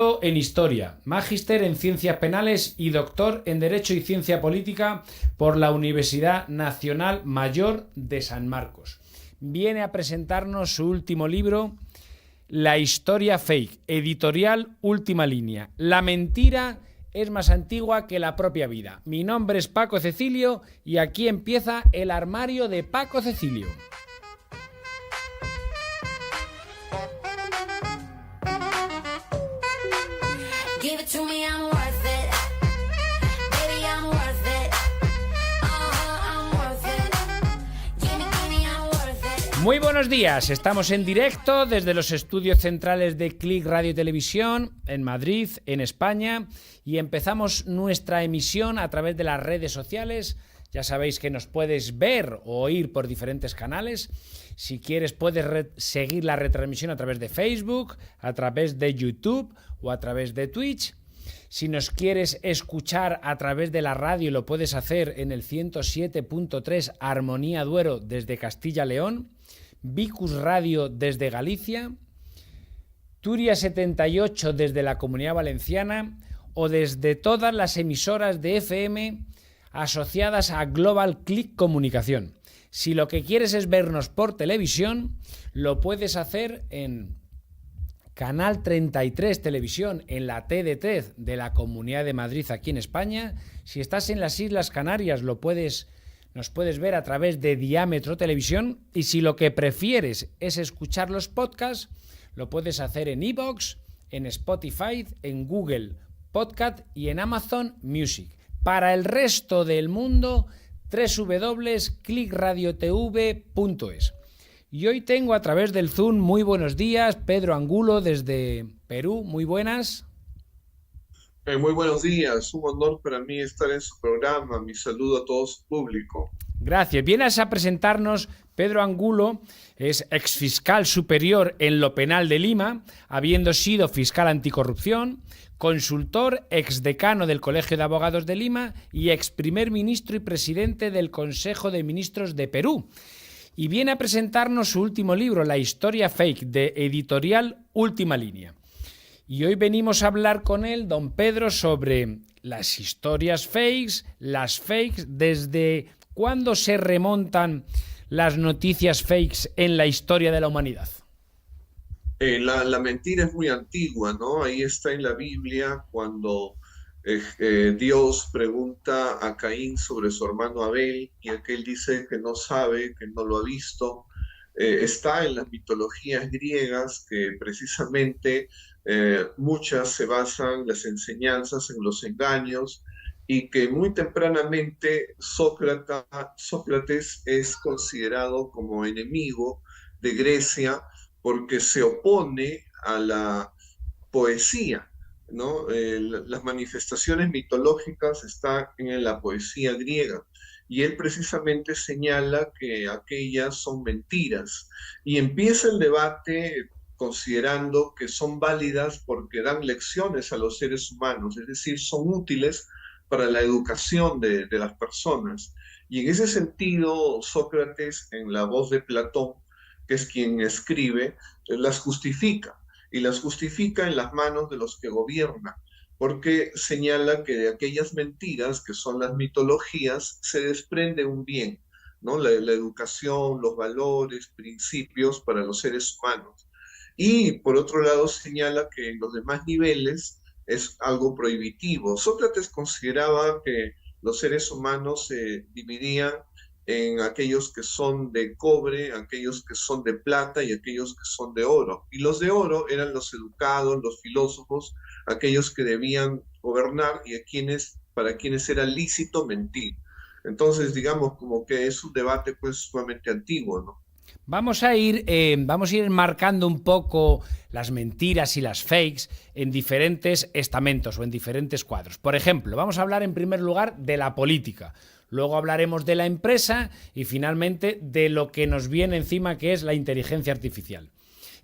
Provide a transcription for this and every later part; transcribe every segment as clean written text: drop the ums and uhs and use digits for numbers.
En Historia, magíster en Ciencias Penales y doctor en Derecho y Ciencia Política por la Universidad Nacional Mayor de San Marcos. Viene a presentarnos su último libro, La historia fake, editorial Última Línea. La mentira es más antigua que la propia vida. Mi nombre es Paco Cecilio y aquí empieza el armario de Paco Cecilio. Muy buenos días, estamos en directo desde los estudios centrales de Click Radio y Televisión en Madrid, en España, y empezamos nuestra emisión a través de las redes sociales. Ya sabéis que nos puedes ver o oír por diferentes canales. Si quieres puedes seguir la retransmisión a través de Facebook, a través de YouTube o a través de Twitch. Si nos quieres escuchar a través de la radio, lo puedes hacer en el 107.3 Armonía Duero desde Castilla-León, Vicus Radio desde Galicia, Turia 78 desde la Comunidad Valenciana o desde todas las emisoras de FM asociadas a Global Click Comunicación. Si lo que quieres es vernos por televisión, lo puedes hacer en Canal 33 Televisión, en la TDT de la Comunidad de Madrid aquí en España. Si estás en las Islas Canarias nos puedes ver a través de Diámetro Televisión, y si lo que prefieres es escuchar los podcasts, lo puedes hacer en iVoox, en Spotify, en Google Podcast y en Amazon Music. Para el resto del mundo, www.clickradiotv.es. Y hoy tengo a través del Zoom, muy buenos días, Pedro Angulo desde Perú, muy buenas. Muy buenos días, un honor para mí estar en su programa, mi saludo a todo su público. Gracias. Vienes a presentarnos. Pedro Angulo es exfiscal superior en lo penal de Lima, habiendo sido fiscal anticorrupción, consultor, exdecano del Colegio de Abogados de Lima y ex primer ministro y presidente del Consejo de Ministros de Perú. Y viene a presentarnos su último libro, La historia fake, de editorial Última Línea. Y hoy venimos a hablar con él, don Pedro, sobre las historias fakes, las fakes, desde cuándo se remontan las noticias fakes en la historia de la humanidad. La mentira es muy antigua, ¿no? Ahí está en la Biblia cuando Dios pregunta a Caín sobre su hermano Abel y aquel dice que no sabe, que no lo ha visto. Está en las mitologías griegas que precisamente muchas se basan las enseñanzas en los engaños y que muy tempranamente Sócrates es considerado como enemigo de Grecia porque se opone a la poesía, ¿no? Las manifestaciones mitológicas están en la poesía griega y él precisamente señala que aquellas son mentiras y empieza el debate considerando que son válidas porque dan lecciones a los seres humanos, es decir, son útiles para la educación de las personas. Y en ese sentido, Sócrates, en la voz de Platón, que es quien escribe, las justifica y las justifica en las manos de los que gobiernan, porque señala que de aquellas mentiras que son las mitologías se desprende un bien, ¿no? La educación, los valores, principios para los seres humanos. Y por otro lado señala que en los demás niveles es algo prohibitivo. Sócrates consideraba que los seres humanos se dividían en aquellos que son de cobre, aquellos que son de plata y aquellos que son de oro. Y los de oro eran los educados, los filósofos, aquellos que debían gobernar y para quienes era lícito mentir. Entonces, digamos, como que es un debate pues sumamente antiguo, ¿no? Vamos a ir marcando un poco las mentiras y las fakes en diferentes estamentos o en diferentes cuadros. Por ejemplo, vamos a hablar en primer lugar de la política. Luego hablaremos de la empresa y finalmente de lo que nos viene encima, que es la inteligencia artificial.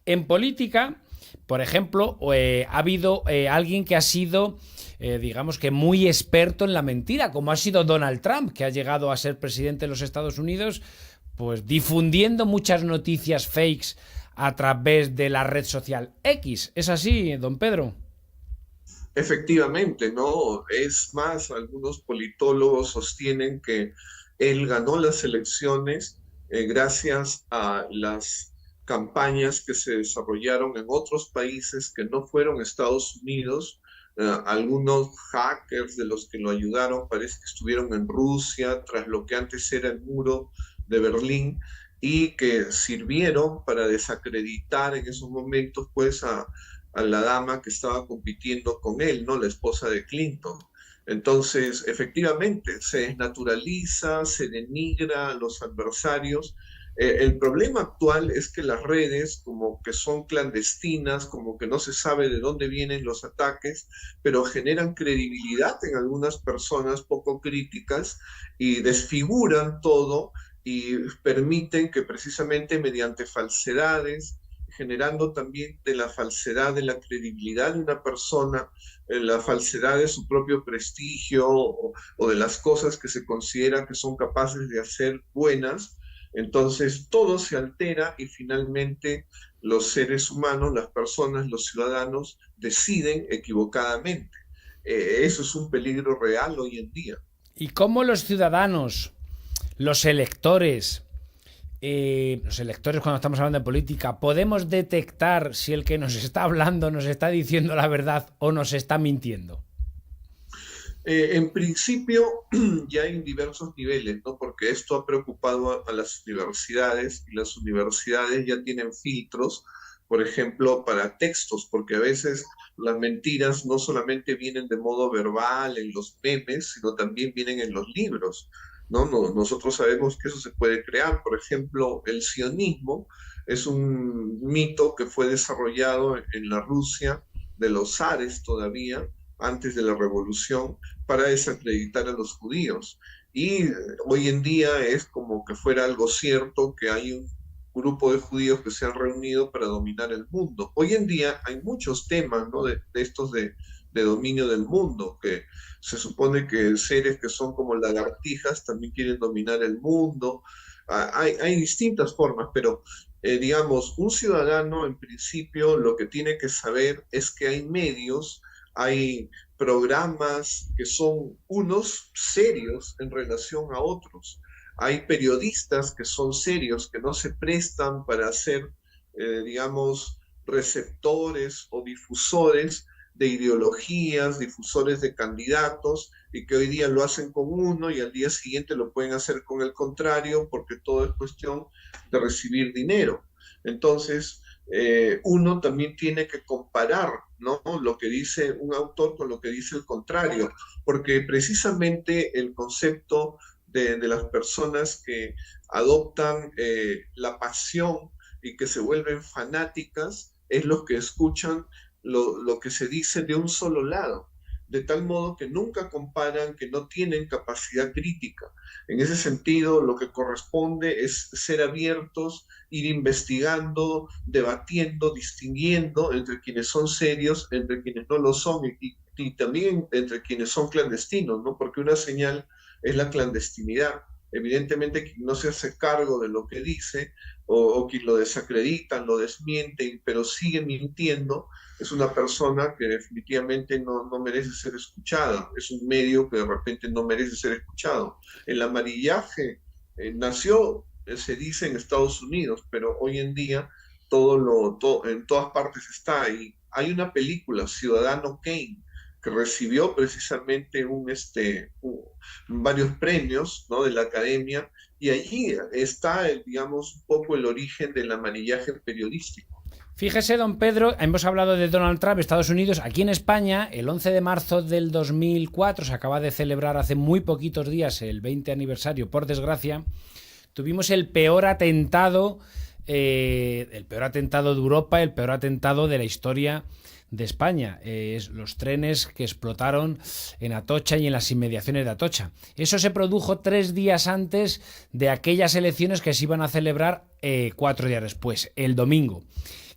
En política, por ejemplo, ha habido alguien que ha sido, digamos que muy experto en la mentira, como ha sido Donald Trump, que ha llegado a ser presidente de los Estados Unidos, pues difundiendo muchas noticias fakes a través de la red social X. ¿Es así, don Pedro? Efectivamente, ¿no? Es más, algunos politólogos sostienen que él ganó las elecciones gracias a las campañas que se desarrollaron en otros países que no fueron Estados Unidos. Algunos hackers de los que lo ayudaron parece que estuvieron en Rusia, tras lo que antes era el muro de Berlín, y que sirvieron para desacreditar en esos momentos pues a la dama que estaba compitiendo con él, ¿no? La esposa de Clinton. Entonces, efectivamente, se desnaturaliza, se denigra a los adversarios. El problema actual es que las redes como que son clandestinas, como que no se sabe de dónde vienen los ataques, pero generan credibilidad en algunas personas poco críticas y desfiguran todo y permiten que precisamente mediante falsedades, generando también de la falsedad de la credibilidad de una persona, la falsedad de su propio prestigio o de las cosas que se consideran que son capaces de hacer buenas. Entonces todo se altera y finalmente los seres humanos, las personas, los ciudadanos deciden equivocadamente. Eso es un peligro real hoy en día. ¿Y cómo los ciudadanos, los electores, cuando estamos hablando de política, podemos detectar si el que nos está hablando nos está diciendo la verdad o nos está mintiendo? En principio ya hay diversos niveles, ¿no? Porque esto ha preocupado a las universidades y las universidades ya tienen filtros, por ejemplo, para textos, porque a veces las mentiras no solamente vienen de modo verbal en los memes, sino también vienen en los libros, ¿no? Nosotros sabemos que eso se puede crear. Por ejemplo, el sionismo es un mito que fue desarrollado en la Rusia de los zares todavía, antes de la revolución, para desacreditar a los judíos. Y hoy en día es como que fuera algo cierto que hay un grupo de judíos que se han reunido para dominar el mundo. Hoy en día hay muchos temas, ¿no? De estos de dominio del mundo, que se supone que seres que son como lagartijas también quieren dominar el mundo. Hay distintas formas, pero digamos, un ciudadano en principio lo que tiene que saber es que hay medios, hay programas que son unos serios en relación a otros. Hay periodistas que son serios, que no se prestan para ser, digamos, receptores o difusores de ideologías, difusores de candidatos, y que hoy día lo hacen con uno y al día siguiente lo pueden hacer con el contrario, porque todo es cuestión de recibir dinero. Entonces, uno también tiene que comparar, ¿no? Lo que dice un autor con lo que dice el contrario, porque precisamente el concepto de las personas que adoptan la pasión y que se vuelven fanáticas es los que escuchan lo que se dice de un solo lado, de tal modo que nunca comparan, que no tienen capacidad crítica. En ese sentido, lo que corresponde es ser abiertos, ir investigando, debatiendo, distinguiendo entre quienes son serios, entre quienes no lo son y también entre quienes son clandestinos, ¿no? Porque una señal es la clandestinidad. Evidentemente, quien no se hace cargo de lo que dice o quien lo desacredita, lo desmiente, pero sigue mintiendo, es una persona que definitivamente no merece ser escuchada, es un medio que de repente no merece ser escuchado. El amarillaje nació, se dice, en Estados Unidos, pero hoy en día en todas partes está. Y hay una película, Ciudadano Kane, que recibió precisamente varios premios, ¿no? De la academia, y allí está, digamos, un poco el origen del amarillaje periodístico. Fíjese, don Pedro, hemos hablado de Donald Trump, Estados Unidos. Aquí en España, el 11 de marzo del 2004, se acaba de celebrar hace muy poquitos días el 20 aniversario, por desgracia, tuvimos el peor atentado de Europa, el peor atentado de la historia de España. Los trenes que explotaron en Atocha y en las inmediaciones de Atocha. Eso se produjo 3 días antes de aquellas elecciones que se iban a celebrar 4 días después, el domingo.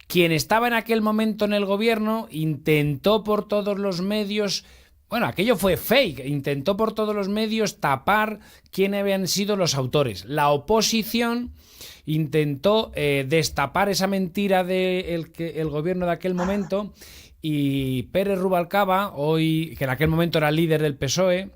Quien estaba en aquel momento en el gobierno intentó por todos los medios Bueno, aquello fue fake. Intentó por todos los medios tapar quién habían sido los autores. La oposición intentó destapar esa mentira del gobierno de aquel momento, y Pérez Rubalcaba, hoy, que en aquel momento era líder del PSOE,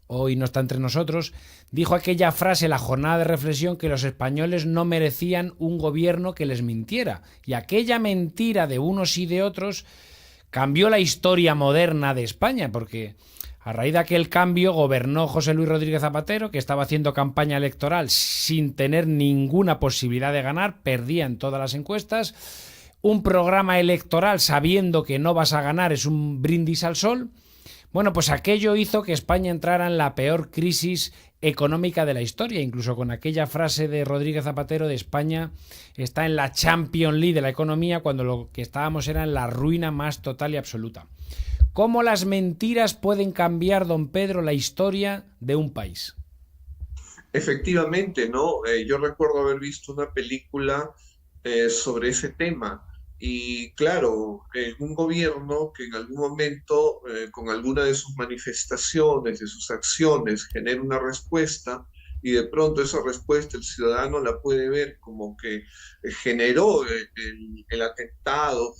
hoy no está entre nosotros, dijo aquella frase en la jornada de reflexión, que los españoles no merecían un gobierno que les mintiera. Y aquella mentira de unos y de otros cambió la historia moderna de España, porque a raíz de aquel cambio gobernó José Luis Rodríguez Zapatero, que estaba haciendo campaña electoral sin tener ninguna posibilidad de ganar, perdía en todas las encuestas. Un programa electoral sabiendo que no vas a ganar es un brindis al sol. Bueno, pues aquello hizo que España entrara en la peor crisis económica de la historia. Incluso con aquella frase de Rodríguez Zapatero de España está en la Champions League de la economía, cuando lo que estábamos era en la ruina más total y absoluta. ¿Cómo las mentiras pueden cambiar, don Pedro, la historia de un país? Efectivamente, ¿no? Yo recuerdo haber visto una película sobre ese tema. Y claro, un gobierno que en algún momento, con alguna de sus manifestaciones, de sus acciones, genera una respuesta, y de pronto esa respuesta el ciudadano la puede ver como que generó el atentado,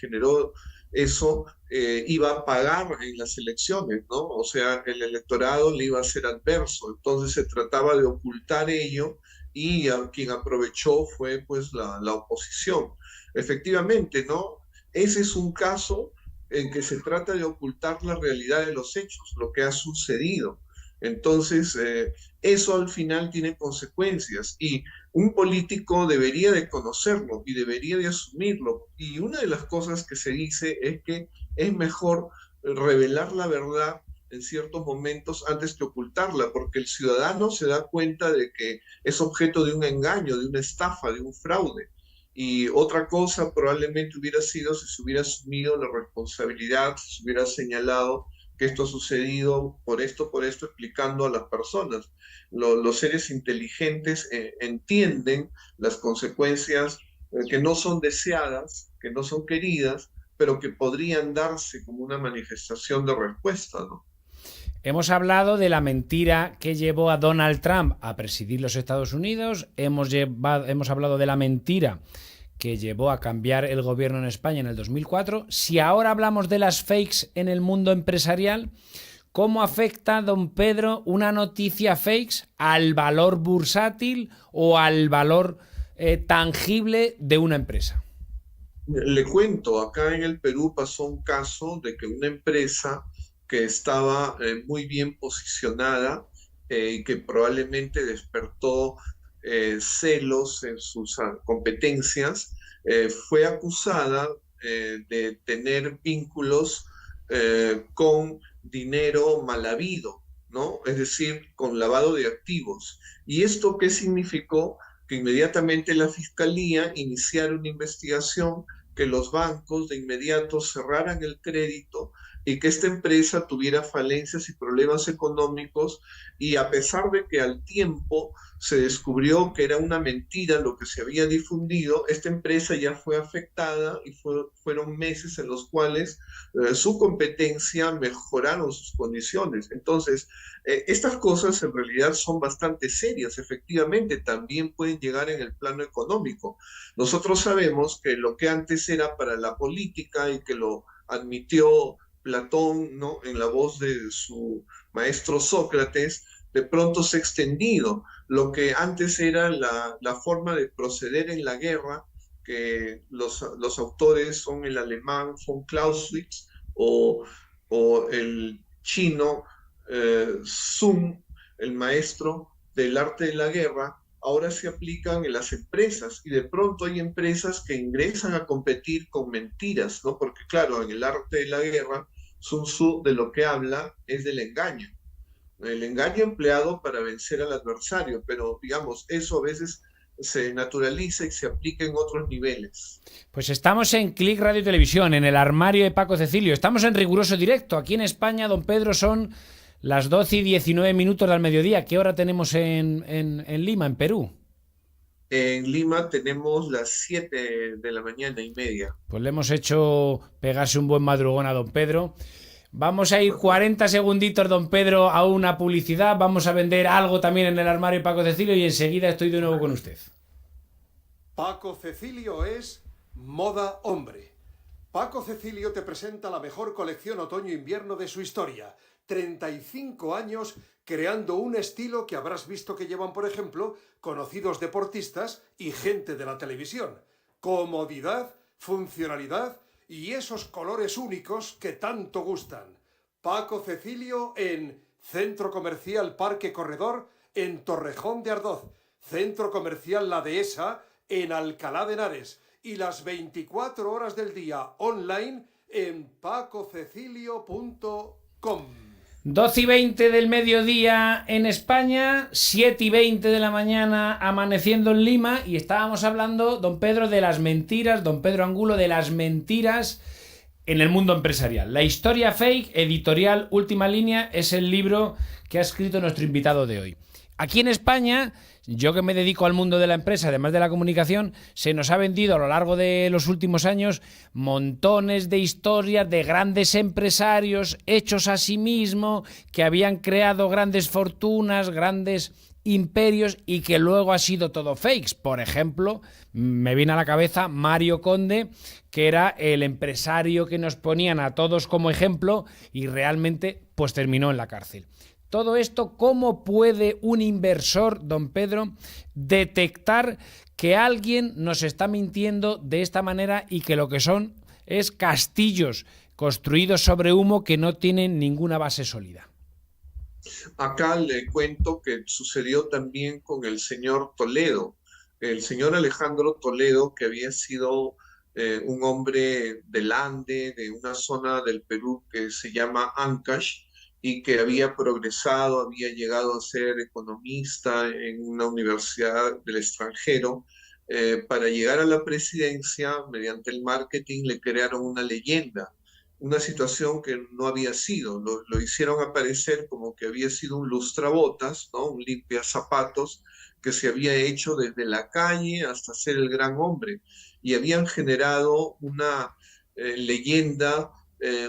generó eso, iba a pagar en las elecciones, ¿no? O sea, el electorado le iba a ser adverso. Entonces se trataba de ocultar ello, y a quien aprovechó fue pues la oposición. Efectivamente, ¿no? Ese es un caso en que se trata de ocultar la realidad de los hechos, lo que ha sucedido. Entonces, eso al final tiene consecuencias, y un político debería de conocerlo y debería de asumirlo. Y una de las cosas que se dice es que es mejor revelar la verdad en ciertos momentos antes que ocultarla, porque el ciudadano se da cuenta de que es objeto de un engaño, de una estafa, de un fraude. Y otra cosa probablemente hubiera sido si se hubiera asumido la responsabilidad, si se hubiera señalado que esto ha sucedido por esto, explicando a las personas. Los seres inteligentes entienden las consecuencias que no son deseadas, que no son queridas, pero que podrían darse como una manifestación de respuesta, ¿no? Hemos hablado de la mentira que llevó a Donald Trump a presidir los Estados Unidos, hemos hablado de la mentira que llevó a cambiar el gobierno en España en el 2004. Si ahora hablamos de las fakes en el mundo empresarial, ¿cómo afecta, don Pedro, una noticia fakes al valor bursátil o al valor tangible de una empresa? Le cuento, acá en el Perú pasó un caso de que una empresa que estaba muy bien posicionada, y que probablemente despertó celos en sus competencias, fue acusada de tener vínculos con dinero mal habido, ¿no? Es decir, con lavado de activos. ¿Y esto qué significó? Que inmediatamente la fiscalía iniciara una investigación, que los bancos de inmediato cerraran el crédito, y que esta empresa tuviera falencias y problemas económicos. Y a pesar de que al tiempo se descubrió que era una mentira lo que se había difundido, esta empresa ya fue afectada, y fueron meses en los cuales su competencia mejoraron sus condiciones. Entonces, estas cosas en realidad son bastante serias. Efectivamente, también pueden llegar en el plano económico. Nosotros sabemos que lo que antes era para la política, y que lo admitió Platón, ¿no? En la voz de su maestro Sócrates, de pronto se ha extendido. Lo que antes era la forma de proceder en la guerra, que los autores son el alemán von Clausewitz, o el chino Sun, el maestro del arte de la guerra, ahora se aplican en las empresas. Y de pronto hay empresas que ingresan a competir con mentiras, ¿no? Porque claro, en el arte de la guerra, Sun Tzu de lo que habla es del engaño. El engaño empleado para vencer al adversario, pero digamos, eso a veces se naturaliza y se aplica en otros niveles. Pues estamos en Click Radio y Televisión, en el armario de Paco Cecilio. Estamos en riguroso directo. Aquí en España, don Pedro, son las 12:19 del mediodía. ¿Qué hora tenemos en Lima, en Perú? En Lima tenemos las 7 de la mañana y media. Pues le hemos hecho pegarse un buen madrugón a don Pedro. Vamos a ir 40 segunditos, don Pedro, a una publicidad. Vamos a vender algo también en el armario de Paco Cecilio y enseguida estoy de nuevo con usted. Paco Cecilio es moda hombre. Paco Cecilio te presenta la mejor colección otoño-invierno de su historia. 35 años creando un estilo que habrás visto que llevan, por ejemplo, conocidos deportistas y gente de la televisión. Comodidad, funcionalidad y esos colores únicos que tanto gustan. Paco Cecilio en Centro Comercial Parque Corredor en Torrejón de Ardoz, Centro Comercial La Dehesa en Alcalá de Henares y las 24 horas del día online en pacocecilio.com. 12:20 del mediodía en España, 7:20 de la mañana amaneciendo en Lima, y estábamos hablando, don Pedro, de las mentiras, don Pedro Angulo, de las mentiras en el mundo empresarial. La historia fake, editorial Última Línea, es el libro que ha escrito nuestro invitado de hoy. Aquí en España, yo que me dedico al mundo de la empresa, además de la comunicación, se nos ha vendido a lo largo de los últimos años montones de historias de grandes empresarios hechos a sí mismos, que habían creado grandes fortunas, grandes imperios y que luego ha sido todo fakes. Por ejemplo, me viene a la cabeza Mario Conde, que era el empresario que nos ponían a todos como ejemplo y realmente pues terminó en la cárcel. Todo esto, ¿cómo puede un inversor, don Pedro, detectar que alguien nos está mintiendo de esta manera y que lo que son es castillos construidos sobre humo que no tienen ninguna base sólida? Acá le cuento que sucedió también con el señor Toledo, el señor Alejandro Toledo, que había sido un hombre del Ande, de una zona del Perú que se llama Ancash, y que había progresado, había llegado a ser economista en una universidad del extranjero. Para llegar a la presidencia, mediante el marketing, le crearon una leyenda, una situación que no había sido. Lo hicieron aparecer como que había sido un lustrabotas, ¿no? Un limpiazapatos que se había hecho desde la calle hasta ser el gran hombre. Y habían generado una leyenda,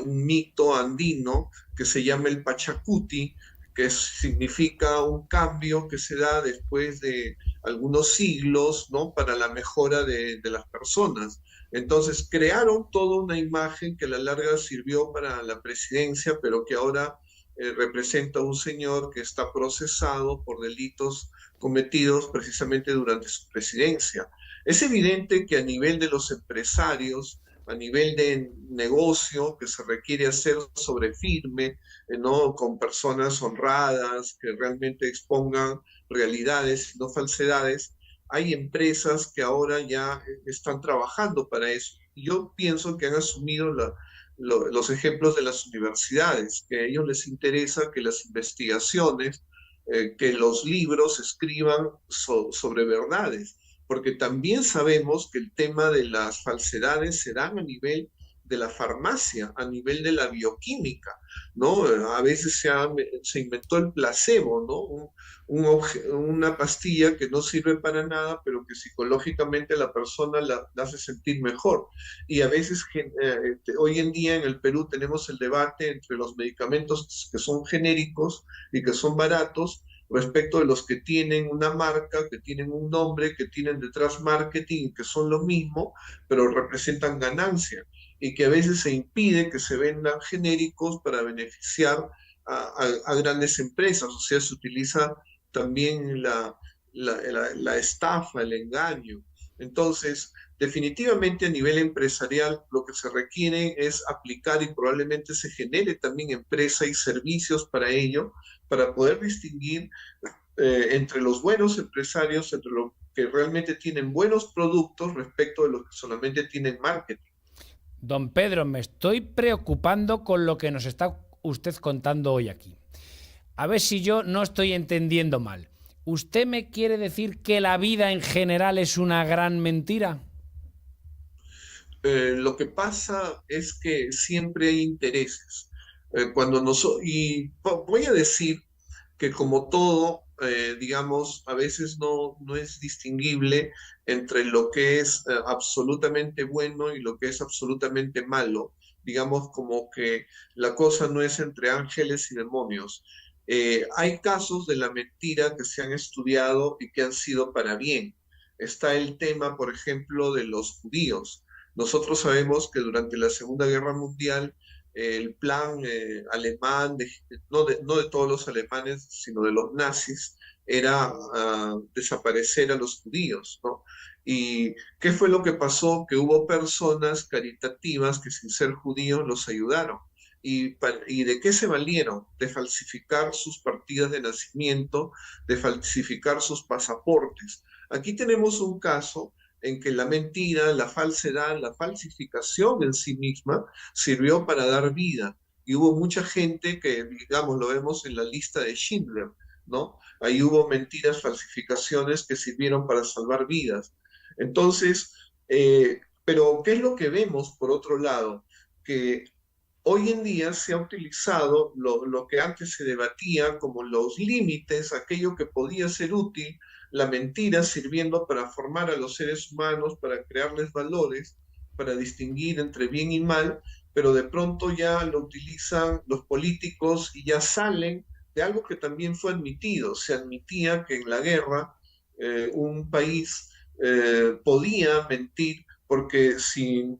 un mito andino que se llama el Pachacuti, que significa un cambio que se da después de algunos siglos, ¿no? Para la mejora de las personas. Entonces crearon toda una imagen que a la larga sirvió para la presidencia, pero que ahora representa a un señor que está procesado por delitos cometidos precisamente durante su presidencia. Es evidente que a nivel de los empresarios, a nivel de negocio, que se requiere hacer sobre firme, ¿no? Con personas honradas, que realmente expongan realidades y no falsedades, hay empresas que ahora ya están trabajando para eso. Yo pienso que han asumido los ejemplos de las universidades, que a ellos les interesa que las investigaciones, que los libros escriban sobre verdades, porque también sabemos que el tema de las falsedades se dan a nivel de la farmacia, a nivel de la bioquímica, ¿no? A veces se inventó el placebo, ¿no? Una pastilla que no sirve para nada, pero que psicológicamente la persona la hace sentir mejor. Y a veces, hoy en día en el Perú tenemos el debate entre los medicamentos que son genéricos y que son baratos, respecto de los que tienen una marca, que tienen un nombre, que tienen detrás marketing, que son lo mismo, pero representan ganancia, y que a veces se impide que se vendan genéricos para beneficiar a grandes empresas. O sea, se utiliza también la estafa, el engaño. Entonces, definitivamente a nivel empresarial lo que se requiere es aplicar, y probablemente se genere también empresa y servicios para ello, para poder distinguir entre los buenos empresarios, entre los que realmente tienen buenos productos respecto de los que solamente tienen marketing. Don Pedro, me estoy preocupando con lo que nos está usted contando hoy aquí. A ver si yo no estoy entendiendo mal. ¿Usted me quiere decir que la vida en general es una gran mentira? Lo que pasa es que siempre hay intereses. Y voy a decir que como todo, digamos, a veces no es distinguible entre lo que es absolutamente bueno y lo que es absolutamente malo. Digamos como que la cosa no es entre ángeles y demonios. Hay casos de la mentira que se han estudiado y que han sido para bien. Está el tema, por ejemplo, de los judíos. Nosotros sabemos que durante la Segunda Guerra Mundial el plan alemán, no de todos los alemanes, sino de los nazis, era desaparecer a los judíos, ¿no? ¿Y qué fue lo que pasó? Que hubo personas caritativas que sin ser judíos los ayudaron. ¿Y de qué se valieron? De falsificar sus partidas de nacimiento, de falsificar sus pasaportes. Aquí tenemos un caso en que la mentira, la falsedad, la falsificación en sí misma sirvió para dar vida. Y hubo mucha gente que, digamos, lo vemos en la lista de Schindler, ¿no? Ahí hubo mentiras, falsificaciones que sirvieron para salvar vidas. Entonces, pero ¿qué es lo que vemos por otro lado? Que hoy en día se ha utilizado lo que antes se debatía como los límites, aquello que podía ser útil, la mentira sirviendo para formar a los seres humanos, para crearles valores, para distinguir entre bien y mal, pero de pronto ya lo utilizan los políticos y ya salen de algo que también fue admitido. Se admitía que en la guerra un país podía mentir porque si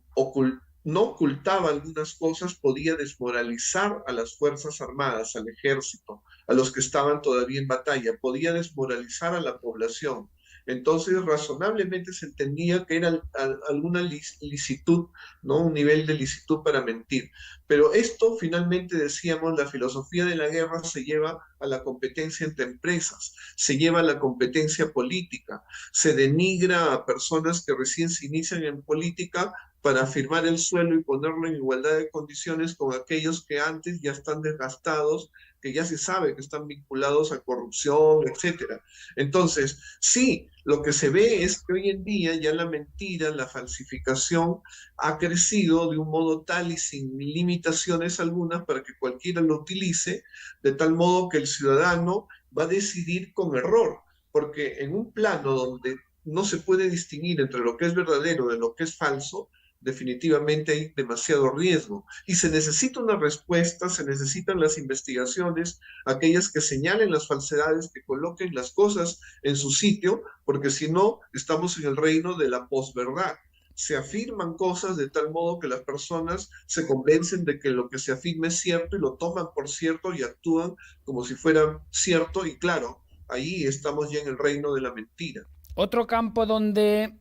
no ocultaba algunas cosas, podía desmoralizar a las Fuerzas Armadas, al ejército, a los que estaban todavía en batalla, podía desmoralizar a la población. Entonces, razonablemente se entendía que era alguna licitud, ¿no? Un nivel de licitud para mentir. Pero esto, finalmente, decíamos, la filosofía de la guerra se lleva a la competencia entre empresas, se lleva a la competencia política, se denigra a personas que recién se inician en política para firmar el suelo y ponerlo en igualdad de condiciones con aquellos que antes ya están desgastados, que ya se sabe que están vinculados a corrupción, etcétera. Entonces, sí, lo que se ve es que hoy en día ya la mentira, la falsificación ha crecido de un modo tal y sin limitaciones algunas para que cualquiera lo utilice, de tal modo que el ciudadano va a decidir con error, porque en un plano donde no se puede distinguir entre lo que es verdadero de lo que es falso, definitivamente hay demasiado riesgo. Y se necesita una respuesta, se necesitan las investigaciones, aquellas que señalen las falsedades, que coloquen las cosas en su sitio, porque si no, estamos en el reino de la posverdad. Se afirman cosas de tal modo que las personas se convencen de que lo que se afirma es cierto y lo toman por cierto y actúan como si fuera cierto, y claro, ahí estamos ya en el reino de la mentira. Otro campo donde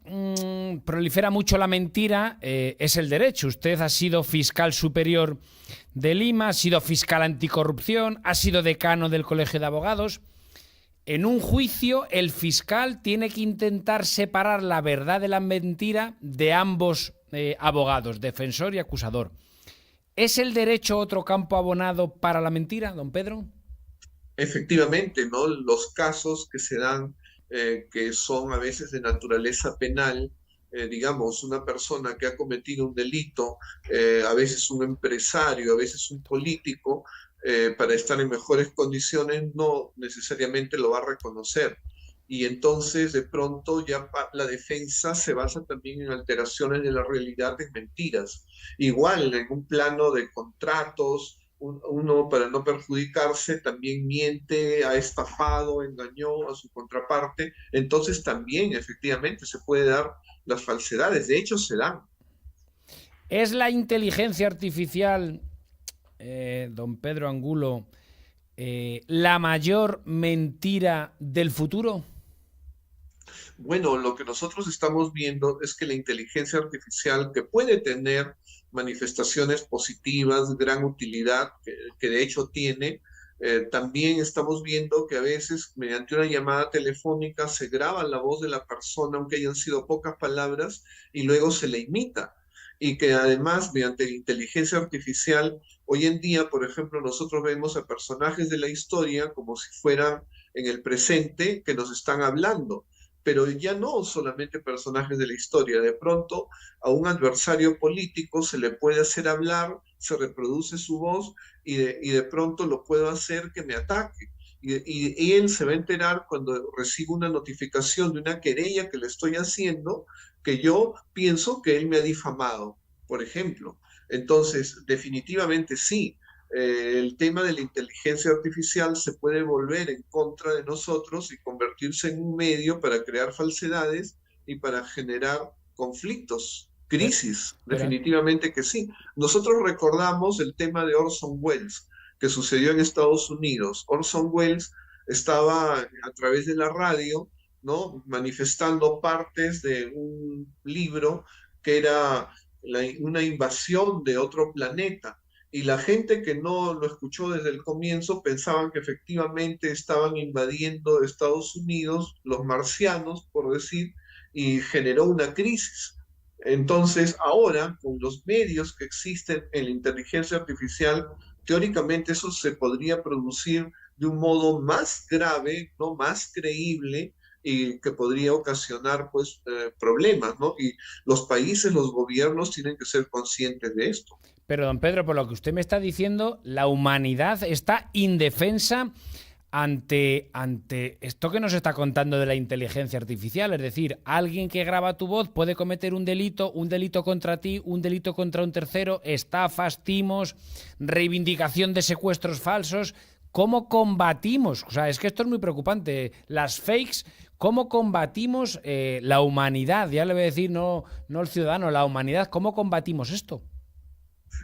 prolifera mucho la mentira es el derecho. Usted ha sido fiscal superior de Lima, ha sido fiscal anticorrupción, ha sido decano del Colegio de Abogados. En un juicio, el fiscal tiene que intentar separar la verdad de la mentira de ambos abogados, defensor y acusador. ¿Es el derecho otro campo abonado para la mentira, don Pedro? Efectivamente, ¿no? Los casos que se dan que son a veces de naturaleza penal, digamos, una persona que ha cometido un delito, a veces un empresario, a veces un político, para estar en mejores condiciones, no necesariamente lo va a reconocer. Y entonces, de pronto, ya la defensa se basa también en alteraciones de la realidad, en mentiras. Igual, en un plano de contratos, uno para no perjudicarse también miente, ha estafado, engañó a su contraparte, entonces también efectivamente se puede dar las falsedades, de hecho se dan. ¿Es la inteligencia artificial, don Pedro Angulo, la mayor mentira del futuro? Bueno, lo que nosotros estamos viendo es que la inteligencia artificial, que puede tener manifestaciones positivas, gran utilidad, que de hecho tiene, también estamos viendo que a veces mediante una llamada telefónica se graba la voz de la persona, aunque hayan sido pocas palabras, y luego se le imita. Y que además, mediante la inteligencia artificial, hoy en día, por ejemplo, nosotros vemos a personajes de la historia como si fueran en el presente que nos están hablando, pero ya no solamente personajes de la historia. De pronto a un adversario político se le puede hacer hablar, se reproduce su voz y de pronto lo puedo hacer que me ataque. y él se va a enterar cuando reciba una notificación de una querella que le estoy haciendo, que yo pienso que él me ha difamado, por ejemplo. Entonces, definitivamente sí, el tema de la inteligencia artificial se puede volver en contra de nosotros y convertirse en un medio para crear falsedades y para generar conflictos, Pero, crisis, pero definitivamente que sí. Nosotros recordamos el tema de Orson Welles, que sucedió en Estados Unidos. Orson Welles estaba a través de la radio, ¿no?, manifestando partes de un libro que era una invasión de otro planeta. Y la gente que no lo escuchó desde el comienzo pensaban que efectivamente estaban invadiendo Estados Unidos, los marcianos, por decir, y generó una crisis. Entonces, ahora, con los medios que existen en la inteligencia artificial, teóricamente eso se podría producir de un modo más grave, ¿no?, más creíble, y que podría ocasionar pues problemas, ¿no? Y los países, los gobiernos tienen que ser conscientes de esto. Pero, don Pedro, por lo que usted me está diciendo, la humanidad está indefensa ante esto que nos está contando de la inteligencia artificial. Es decir, alguien que graba tu voz puede cometer un delito contra ti, un delito contra un tercero, estafas, timos, reivindicación de secuestros falsos. ¿Cómo combatimos? O sea, es que esto es muy preocupante. Las fakes, ¿cómo combatimos la humanidad? Ya le voy a decir, no el ciudadano, la humanidad. ¿Cómo combatimos esto?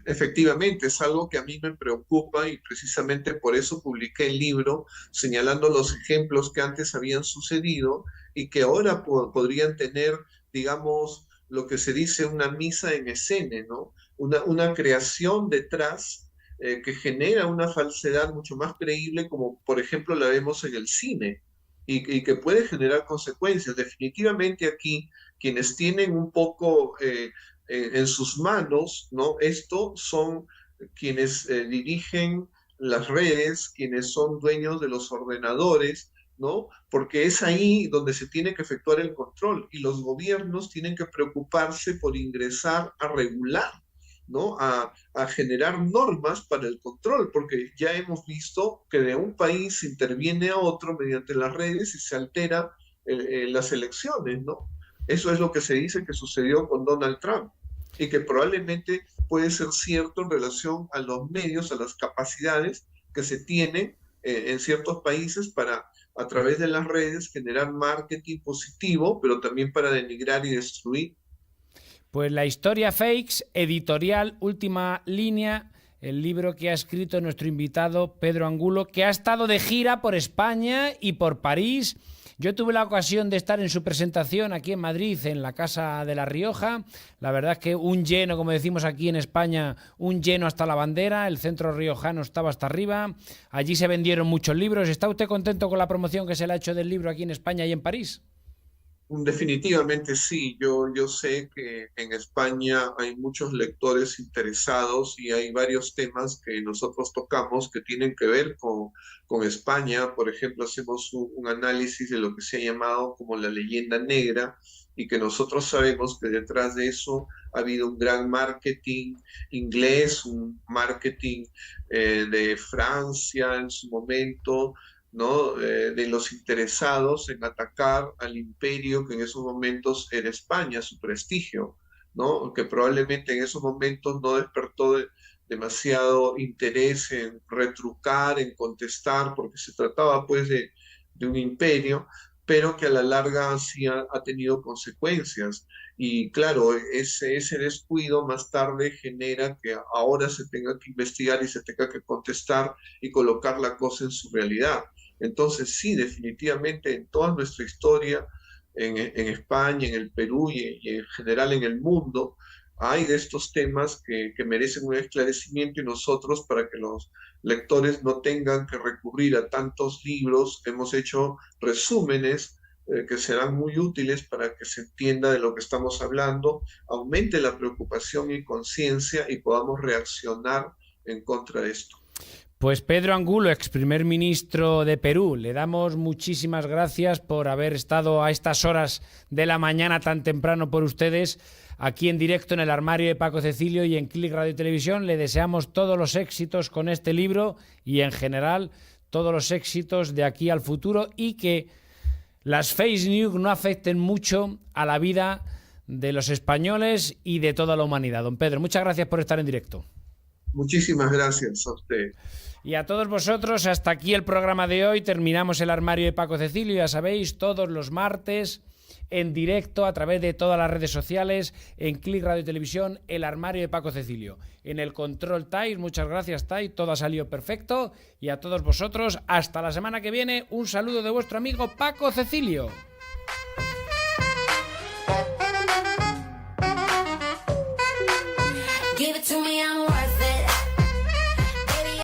Efectivamente, es algo que a mí me preocupa y precisamente por eso publiqué el libro señalando los ejemplos que antes habían sucedido y que ahora podrían tener, digamos, lo que se dice una misa en escena, ¿no? Una creación detrás que genera una falsedad mucho más creíble, como por ejemplo la vemos en el cine, y que puede generar consecuencias. Definitivamente aquí quienes tienen un poco en sus manos, ¿no?, esto son quienes dirigen las redes, quienes son dueños de los ordenadores, ¿no? Porque es ahí donde se tiene que efectuar el control y los gobiernos tienen que preocuparse por ingresar a regular, ¿no? A generar normas para el control, porque ya hemos visto que de un país interviene a otro mediante las redes y se altera las elecciones, ¿no? Eso es lo que se dice que sucedió con Donald Trump y que probablemente puede ser cierto en relación a los medios, a las capacidades que se tienen en ciertos países para, a través de las redes, generar marketing positivo, pero también para denigrar y destruir. Pues la historia fakes, editorial, última línea, el libro que ha escrito nuestro invitado Pedro Angulo, que ha estado de gira por España y por París. Yo tuve la ocasión de estar en su presentación aquí en Madrid, en la Casa de La Rioja. La verdad es que un lleno, como decimos aquí en España, un lleno hasta la bandera. El centro riojano estaba hasta arriba. Allí se vendieron muchos libros. ¿Está usted contento con la promoción que se le ha hecho del libro aquí en España y en París? Definitivamente sí, yo sé que en España hay muchos lectores interesados y hay varios temas que nosotros tocamos que tienen que ver con España. Por ejemplo, hacemos un análisis de lo que se ha llamado como la leyenda negra y que nosotros sabemos que detrás de eso ha habido un gran marketing inglés, un marketing de Francia en su momento, ¿no? De los interesados en atacar al imperio que en esos momentos era España, su prestigio, ¿no? Que probablemente en esos momentos no despertó demasiado interés en retrucar, en contestar, porque se trataba pues de un imperio, pero que a la larga sí ha tenido consecuencias. Y claro, ese descuido más tarde genera que ahora se tenga que investigar y se tenga que contestar y colocar la cosa en su realidad. Entonces, sí, definitivamente en toda nuestra historia, en España, en el Perú y en general en el mundo, hay de estos temas que merecen un esclarecimiento y nosotros, para que los lectores no tengan que recurrir a tantos libros, hemos hecho resúmenes que serán muy útiles para que se entienda de lo que estamos hablando, aumente la preocupación y conciencia y podamos reaccionar en contra de esto. Pues Pedro Angulo, ex primer ministro de Perú, le damos muchísimas gracias por haber estado a estas horas de la mañana tan temprano por ustedes, aquí en directo en el armario de Paco Cecilio y en Click Radio y Televisión. Le deseamos todos los éxitos con este libro y en general todos los éxitos de aquí al futuro y que las fake news no afecten mucho a la vida de los españoles y de toda la humanidad. Don Pedro, muchas gracias por estar en directo. Muchísimas gracias a usted. Y a todos vosotros, hasta aquí el programa de hoy. Terminamos el armario de Paco Cecilio, ya sabéis, todos los martes en directo a través de todas las redes sociales, en Click Radio y Televisión, el armario de Paco Cecilio. En el control Tai, muchas gracias Tai, todo ha salido perfecto. Y a todos vosotros, hasta la semana que viene, un saludo de vuestro amigo Paco Cecilio.